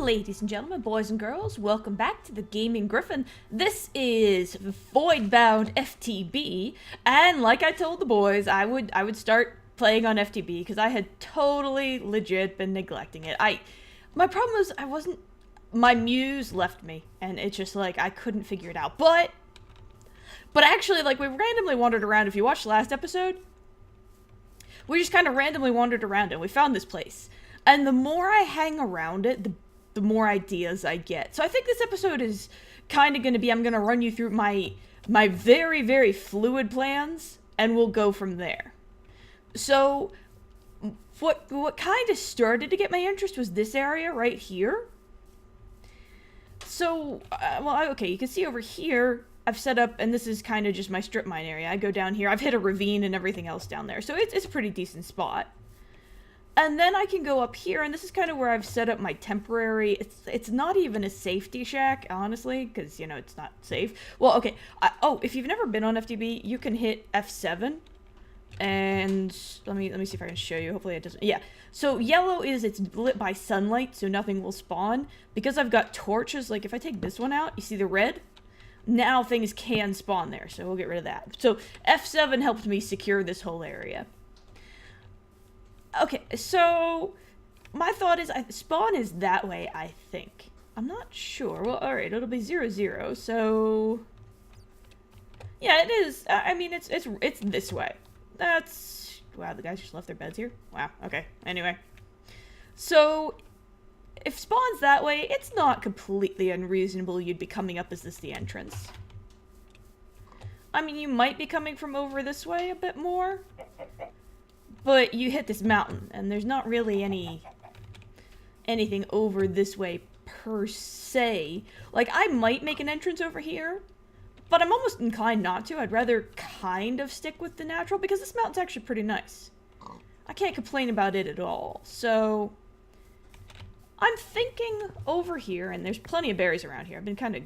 Ladies and gentlemen, boys and girls, welcome back to the Gaming Gryphon. This is VoidBound FTB, and like I told the boys, I would start playing on FTB because I had totally legit been neglecting it. My problem was my muse left me, and it's just like I couldn't figure it out. But actually, like, we randomly wandered around. If you watched the last episode, we just kind of randomly wandered around and we found this place. And the more I hang around it, the more ideas I get. So I think this episode is kind of going to be, I'm going to run you through my very, very fluid plans, and we'll go from there. So what kind of started to get my interest was this area right here. So, okay, you can see over here, I've set up, and this is kind of just my strip mine area. I go down here, I've hit a ravine and everything else down there. So it's a pretty decent spot. And then I can go up here, and this is kind of where I've set up my temporary, it's not even a safety shack, honestly, because, you know, it's not safe. Well, okay, if you've never been on FTB, you can hit F7, and let me see if I can show you, hopefully it doesn't, yeah. So yellow is, it's lit by sunlight, so nothing will spawn. Because I've got torches, like if I take this one out, you see the red? Now things can spawn there, so we'll get rid of that. So F7 helped me secure this whole area. Okay, so my thought is spawn is that way, I think. I'm not sure. Well, alright, it'll be 0, 0, so yeah, it is. I mean, it's this way. That's, wow, the guys just left their beds here. Wow, okay. Anyway, so if spawn's that way, it's not completely unreasonable you'd be coming up as this the entrance. I mean, you might be coming from over this way a bit more. But you hit this mountain, and there's not really anything over this way per se. Like, I might make an entrance over here, but I'm almost inclined not to. I'd rather kind of stick with the natural, because this mountain's actually pretty nice. I can't complain about it at all. So I'm thinking over here, and there's plenty of berries around here. I've been kind of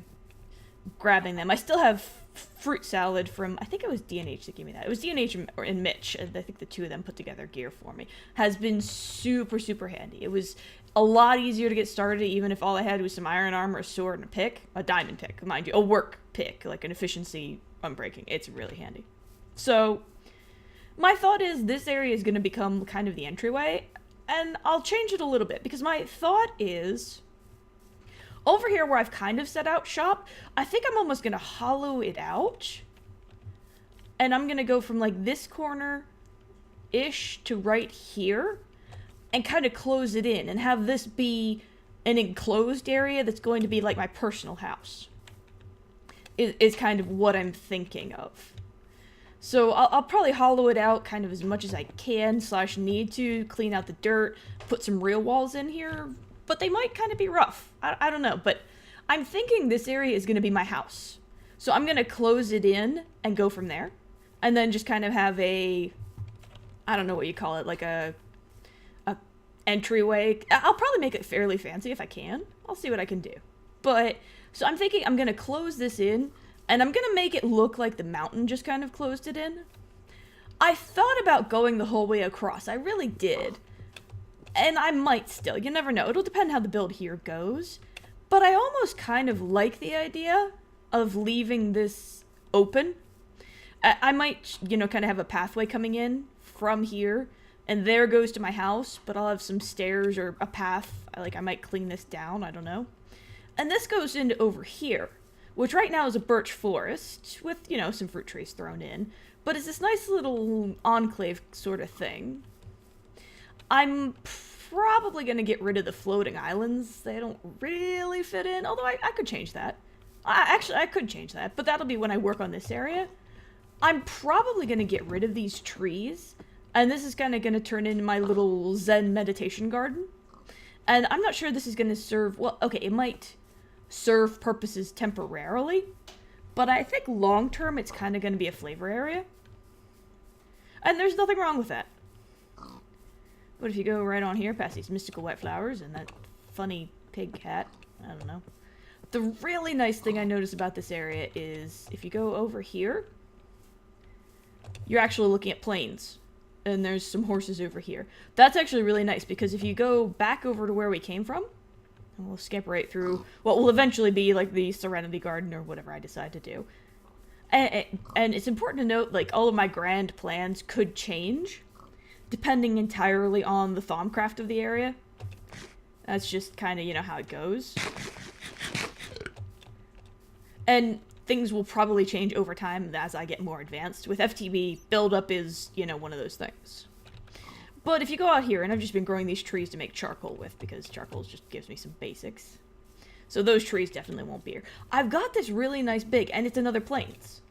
grabbing them. I still have fruit salad from, I think it was D&H that gave me that. It was D&H and Mitch. I think the two of them put together gear for me. Has been super, super handy. It was a lot easier to get started, even if all I had was some iron armor, a sword, and a pick. A diamond pick, mind you. A work pick, like an efficiency unbreaking. It's really handy. So my thought is this area is going to become kind of the entryway, and I'll change it a little bit, because my thought is over here where I've kind of set out shop, I think I'm almost going to hollow it out. And I'm going to go from like this corner-ish to right here and kind of close it in and have this be an enclosed area that's going to be like my personal house. Is kind of what I'm thinking of. So I'll probably hollow it out kind of as much as I can / need to, clean out the dirt, put some real walls in here. But they might kind of be rough. I don't know. But I'm thinking this area is going to be my house. So I'm going to close it in and go from there. And then just kind of have a, I don't know what you call it, like a entryway. I'll probably make it fairly fancy if I can. I'll see what I can do. But, so I'm thinking I'm going to close this in. And I'm going to make it look like the mountain just kind of closed it in. I thought about going the whole way across. I really did. And I might still, you never know. It'll depend how the build here goes. But I almost kind of like the idea of leaving this open. I might, you know, kind of have a pathway coming in from here. And there goes to my house. But I'll have some stairs or a path. Like, I might clean this down. I don't know. And this goes into over here. Which right now is a birch forest. With, you know, some fruit trees thrown in. But it's this nice little enclave sort of thing. I'm probably going to get rid of the floating islands. They don't really fit in, although I could change that. I could change that, but that'll be when I work on this area. I'm probably going to get rid of these trees, and this is kind of going to turn into my little Zen meditation garden. And I'm not sure this is going to serve, well, okay, it might serve purposes temporarily, but I think long-term it's kind of going to be a flavor area. And there's nothing wrong with that. What if you go right on here, past these mystical white flowers and that funny pig cat? I don't know. The really nice thing I notice about this area is if you go over here, you're actually looking at plains. And there's some horses over here. That's actually really nice because if you go back over to where we came from, And we'll skip right through what will eventually be, like, the Serenity Garden or whatever I decide to do. And it's important to note, like, all of my grand plans could change, depending entirely on the Thaumcraft of the area. That's just kind of, you know, how it goes. And things will probably change over time as I get more advanced. With FTB, build-up is, you know, one of those things. But if you go out here, and I've just been growing these trees to make charcoal with, because charcoal just gives me some basics. So those trees definitely won't be here. I've got this really nice big, and it's another plains,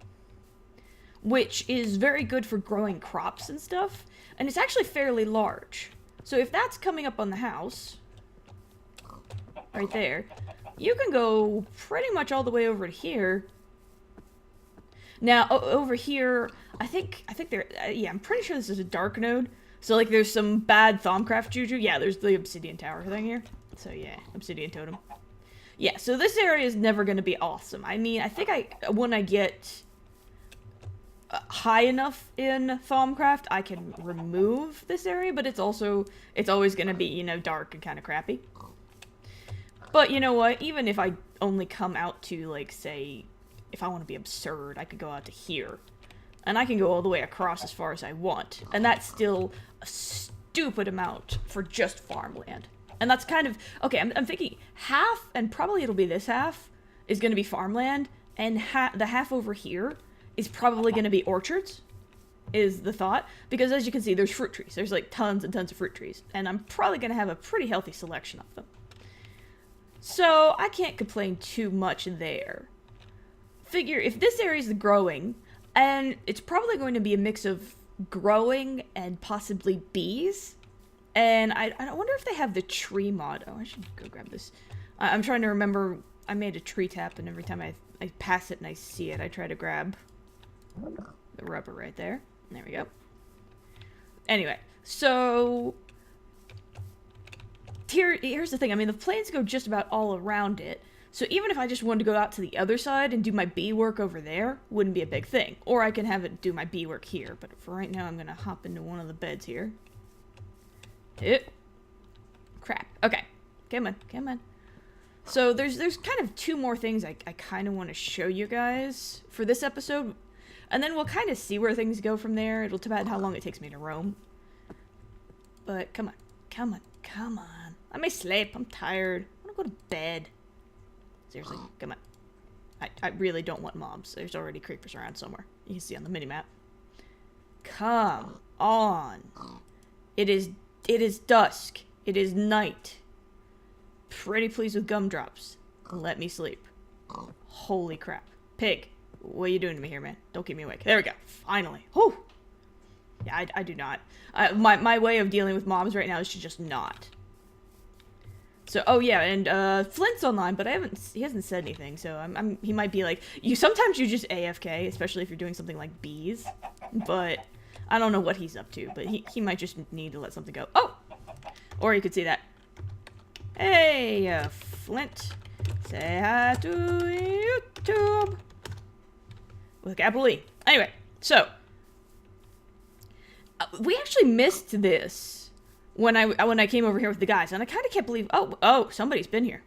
which is very good for growing crops and stuff, and it's actually fairly large. So if that's coming up on the house, right there, you can go pretty much all the way over to here. Now, over here, I think there, yeah, I'm pretty sure this is a dark node. So, like, there's some bad Thaumcraft juju. Yeah, there's the obsidian tower thing here. So, yeah, obsidian totem. Yeah, so this area is never going to be awesome. I mean, I think when I get high enough in Thaumcraft, I can remove this area, but it's always going to be, you know, dark and kind of crappy. But you know what? Even if I only come out to, like, say, if I want to be absurd, I could go out to here. And I can go all the way across as far as I want. And that's still a stupid amount for just farmland. And that's kind of... Okay, I'm thinking half, and probably it'll be this half, is going to be farmland. And the half over here is probably going to be orchards, is the thought. Because as you can see, there's fruit trees. There's, like, tons and tons of fruit trees. And I'm probably going to have a pretty healthy selection of them. So, I can't complain too much there. Figure, if this area is growing... And it's probably going to be a mix of growing and possibly bees. And I wonder if they have the tree mod. Oh, I should go grab this. I'm trying to remember. I made a tree tap, and every time I pass it and I see it, I try to grab the rubber right there. There we go. Anyway, so here's the thing. I mean, the plains go just about all around it. So even if I just wanted to go out to the other side and do my bee work over there, wouldn't be a big thing. Or I can have it do my bee work here. But for right now, I'm going to hop into one of the beds here. Crap. Okay. Come on. Come on. So there's kind of two more things I kind of want to show you guys for this episode. And then we'll kind of see where things go from there. It'll depend how long it takes me to roam. But come on. Come on. Come on. Let me sleep. I'm tired. I want to go to bed. Seriously, come on. I really don't want mobs. There's already creepers around somewhere. You can see on the minimap. Come on. It is dusk. It is night. Pretty pleased with gumdrops. Let me sleep. Holy crap. Pig, what are you doing to me here, man? Don't keep me awake. There we go. Finally. Whew. Yeah, I do not. My way of dealing with mobs right now is to just not. So, oh yeah, and Flint's online, but he hasn't said anything, so he might be like, sometimes you just AFK, especially if you're doing something like bees, but I don't know what he's up to, but he might just need to let something go. Oh! Or you could see that. Hey, Flint, say hi to YouTube. With a capital E. Anyway, so, we actually missed this. When I came over here with the guys, and I kind of can't believe, oh, somebody's been here.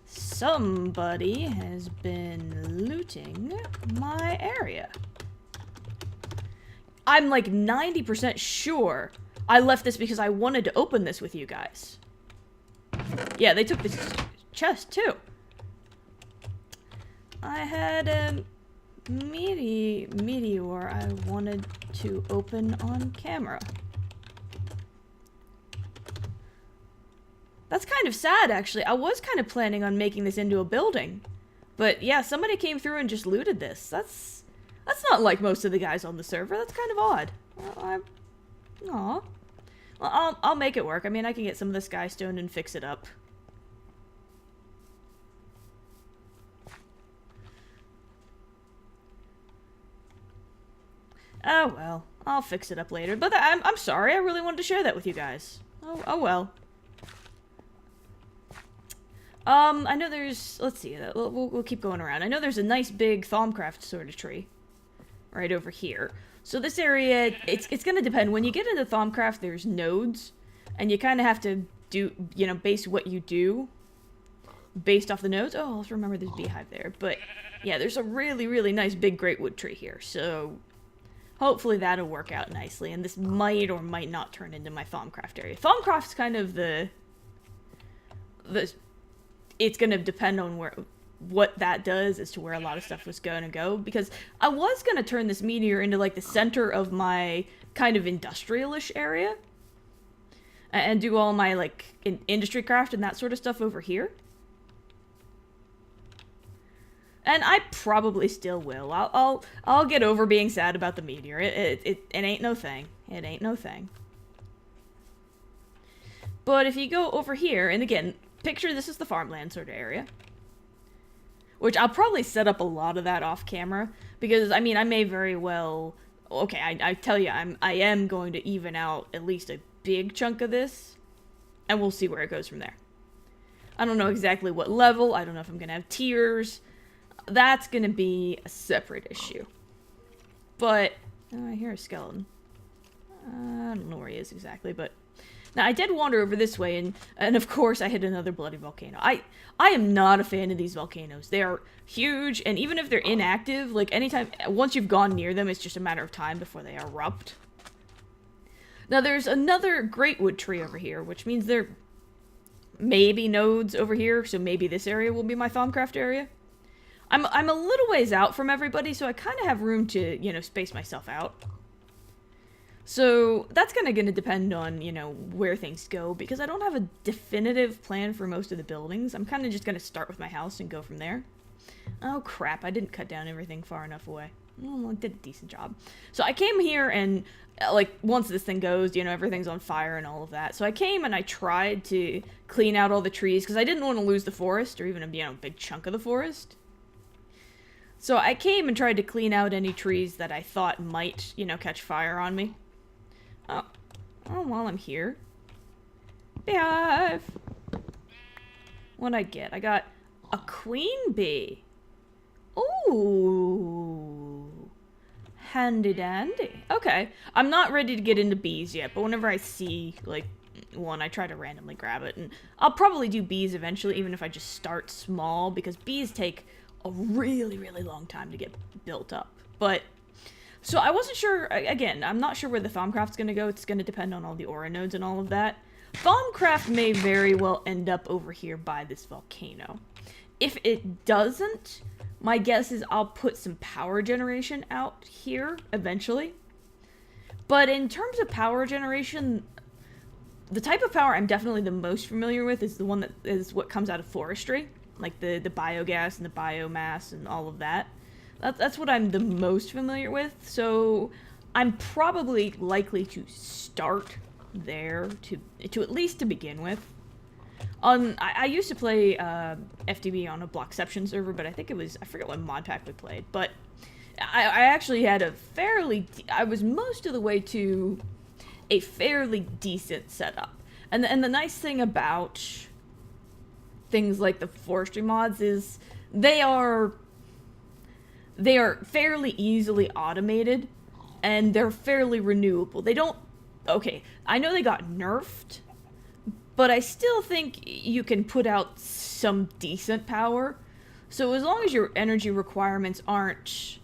Somebody has been looting my area. I'm like 90% sure I left this because I wanted to open this with you guys. Yeah, they took this chest too. I had a meteor I wanted to open on camera. That's kind of sad, actually. I was kind of planning on making this into a building. But yeah, somebody came through and just looted this. That's not like most of the guys on the server. That's kind of odd. Aw. Well, I'll make it work. I mean, I can get some of this sky stone and fix it up. Oh well, I'll fix it up later. But I'm sorry, I really wanted to share that with you guys. Oh well. I know there's, let's see, we'll keep going around. I know there's a nice big Thaumcraft sort of tree right over here. So this area, it's going to depend. When you get into Thaumcraft, there's nodes, and you kind of have to do, you know, base what you do based off the nodes. Oh, let's remember there's beehive there. But yeah, there's a really, really nice big great wood tree here. So hopefully that'll work out nicely. And this might or might not turn into my Thaumcraft area. Thaumcraft's kind of it's going to depend on what that does as to where a lot of stuff was going to go. Because I was going to turn this meteor into like the center of my kind of industrial-ish area. And do all my like industry craft and that sort of stuff over here. And I probably still will. I'll get over being sad about the meteor. It ain't no thing. It ain't no thing. But if you go over here, and again, picture this is the farmland sort of area. Which I'll probably set up a lot of that off camera. Because, I mean, I may very well... Okay, I tell you, I am going to even out at least a big chunk of this. And we'll see where it goes from there. I don't know exactly what level. I don't know if I'm going to have tiers. That's going to be a separate issue. But, oh, I hear a skeleton. I don't know where he is exactly, but... Now, I did wander over this way, and of course I hit another bloody volcano. I am not a fan of these volcanoes. They are huge, and even if they're inactive, like, once you've gone near them, it's just a matter of time before they erupt. Now, there's another great wood tree over here, which means there may be nodes over here, so maybe this area will be my Thaumcraft area. I'm a little ways out from everybody, so I kind of have room to, you know, space myself out. So that's kind of going to depend on, you know, where things go, because I don't have a definitive plan for most of the buildings. I'm kind of just going to start with my house and go from there. Oh, crap. I didn't cut down everything far enough away. Well, I did a decent job. So I came here and, like, once this thing goes, you know, everything's on fire and all of that. So I came and I tried to clean out all the trees, because I didn't want to lose the forest, or even a, you know, big chunk of the forest. So I came and tried to clean out any trees that I thought might, you know, catch fire on me. Oh, while I'm here. Beehive! What'd I get? I got a queen bee. Ooh. Handy dandy. Okay. I'm not ready to get into bees yet, but whenever I see, like, one, I try to randomly grab it. And I'll probably do bees eventually, even if I just start small, because bees take a really, really long time to get built up. But... So I wasn't sure, again, I'm not sure where the Thaumcraft's going to go. It's going to depend on all the aura nodes and all of that. Thaumcraft may very well end up over here by this volcano. If it doesn't, my guess is I'll put some power generation out here eventually. But in terms of power generation, the type of power I'm definitely the most familiar with is the one that is what comes out of forestry. Like the biogas and the biomass and all of that. That's what I'm the most familiar with, so I'm probably likely to start there to at least to begin with. I used to play FTB on a Blockception server, but I think it was, I forget what mod pack we played, but I actually had I was most of the way to a fairly decent setup. And the nice thing about things like the forestry mods is they are fairly easily automated, and they're fairly renewable. They don't... Okay, I know they got nerfed, but I still think you can put out some decent power. So as long as your energy requirements aren't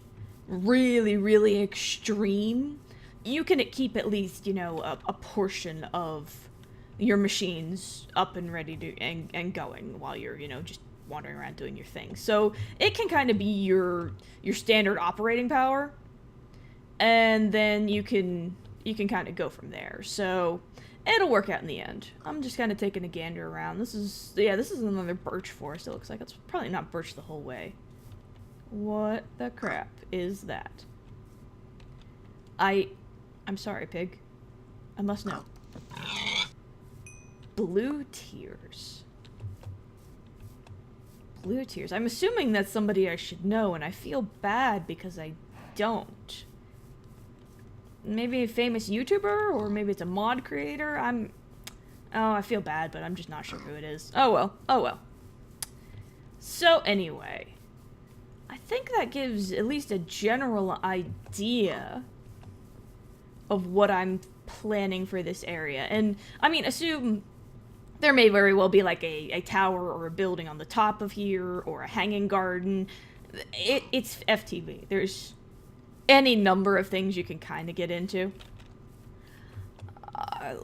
really, really extreme, you can keep at least, you know, a portion of your machines up and ready to and going while you're, you know, just wandering around doing your thing. So it can kind of be your standard operating power, and then you can kind of go from there. So it'll work out in the end. I'm just kind of taking a gander around. This is another birch forest. It looks like it's probably not birch the whole way. What the crap is that? I'm sorry, pig. I must know. Blue tears. Blue tears. I'm assuming that's somebody I should know, and I feel bad because I don't. Maybe a famous YouTuber, or maybe it's a mod creator. I feel bad, but I'm just not sure who it is. Oh well. Oh well. So anyway, I think that gives at least a general idea of what I'm planning for this area. And, I mean, assume there may very well be, like, a tower or a building on the top of here, or a hanging garden. It's FTB. There's any number of things you can kind of get into.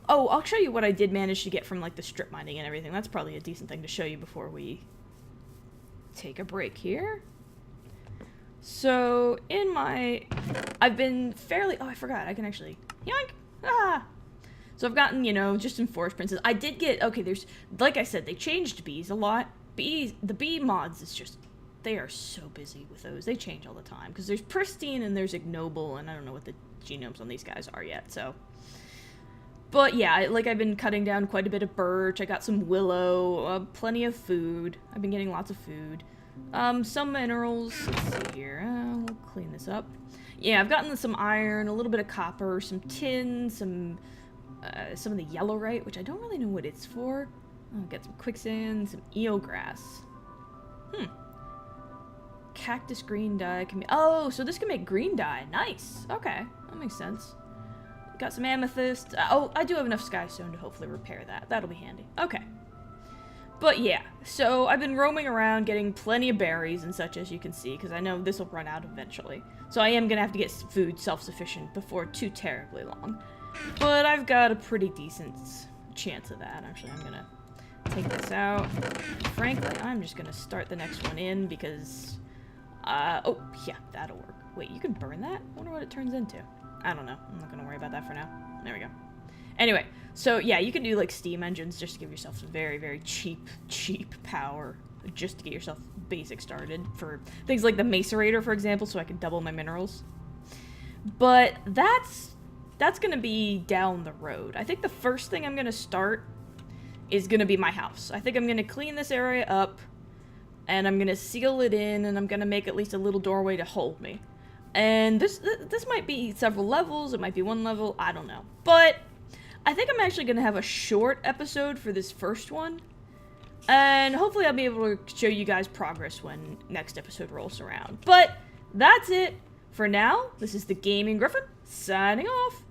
Oh, I'll show you what I did manage to get from, like, the strip mining and everything. That's probably a decent thing to show you before we take a break here. So, I've been fairly... Oh, I forgot. I can actually... Yoink! Ah! So I've gotten, you know, just some forest princes. I did get... Okay, there's... Like I said, they changed bees a lot. The bee mods is just... They are so busy with those. They change all the time. Because there's pristine and there's ignoble, and I don't know what the genomes on these guys are yet, so... But yeah, like, I've been cutting down quite a bit of birch. I got some willow, plenty of food. I've been getting lots of food. Some minerals. Let's see here. We'll clean this up. Yeah, I've gotten some iron, a little bit of copper, some tin, some of the yellowite, which I don't really know what it's for. Oh, got some quicksand, some eelgrass. Cactus green dye can be... Oh, so this can make green dye. Nice. Okay, that makes sense. Got some amethyst. Oh, I do have enough skystone to hopefully repair that. That'll be handy. Okay. But yeah, so I've been roaming around getting plenty of berries and such, as you can see, because I know this will run out eventually. So I am going to have to get food self-sufficient before too terribly long. But I've got a pretty decent chance of that. Actually, I'm going to take this out. Frankly, I'm just going to start the next one in because... oh, yeah, that'll work. Wait, you can burn that? I wonder what it turns into. I don't know. I'm not going to worry about that for now. There we go. Anyway, so yeah, you can do like steam engines just to give yourself some very, very cheap power just to get yourself basic started for things like the macerator, for example, so I can double my minerals. But that's going to be down the road. I think the first thing I'm going to start is going to be my house. I think I'm going to clean this area up and I'm going to seal it in and I'm going to make at least a little doorway to hold me. And this might be several levels, it might be one level, I don't know. But I think I'm actually going to have a short episode for this first one. And hopefully I'll be able to show you guys progress when next episode rolls around. But that's it for now. This is the Gaming Gryphon, signing off.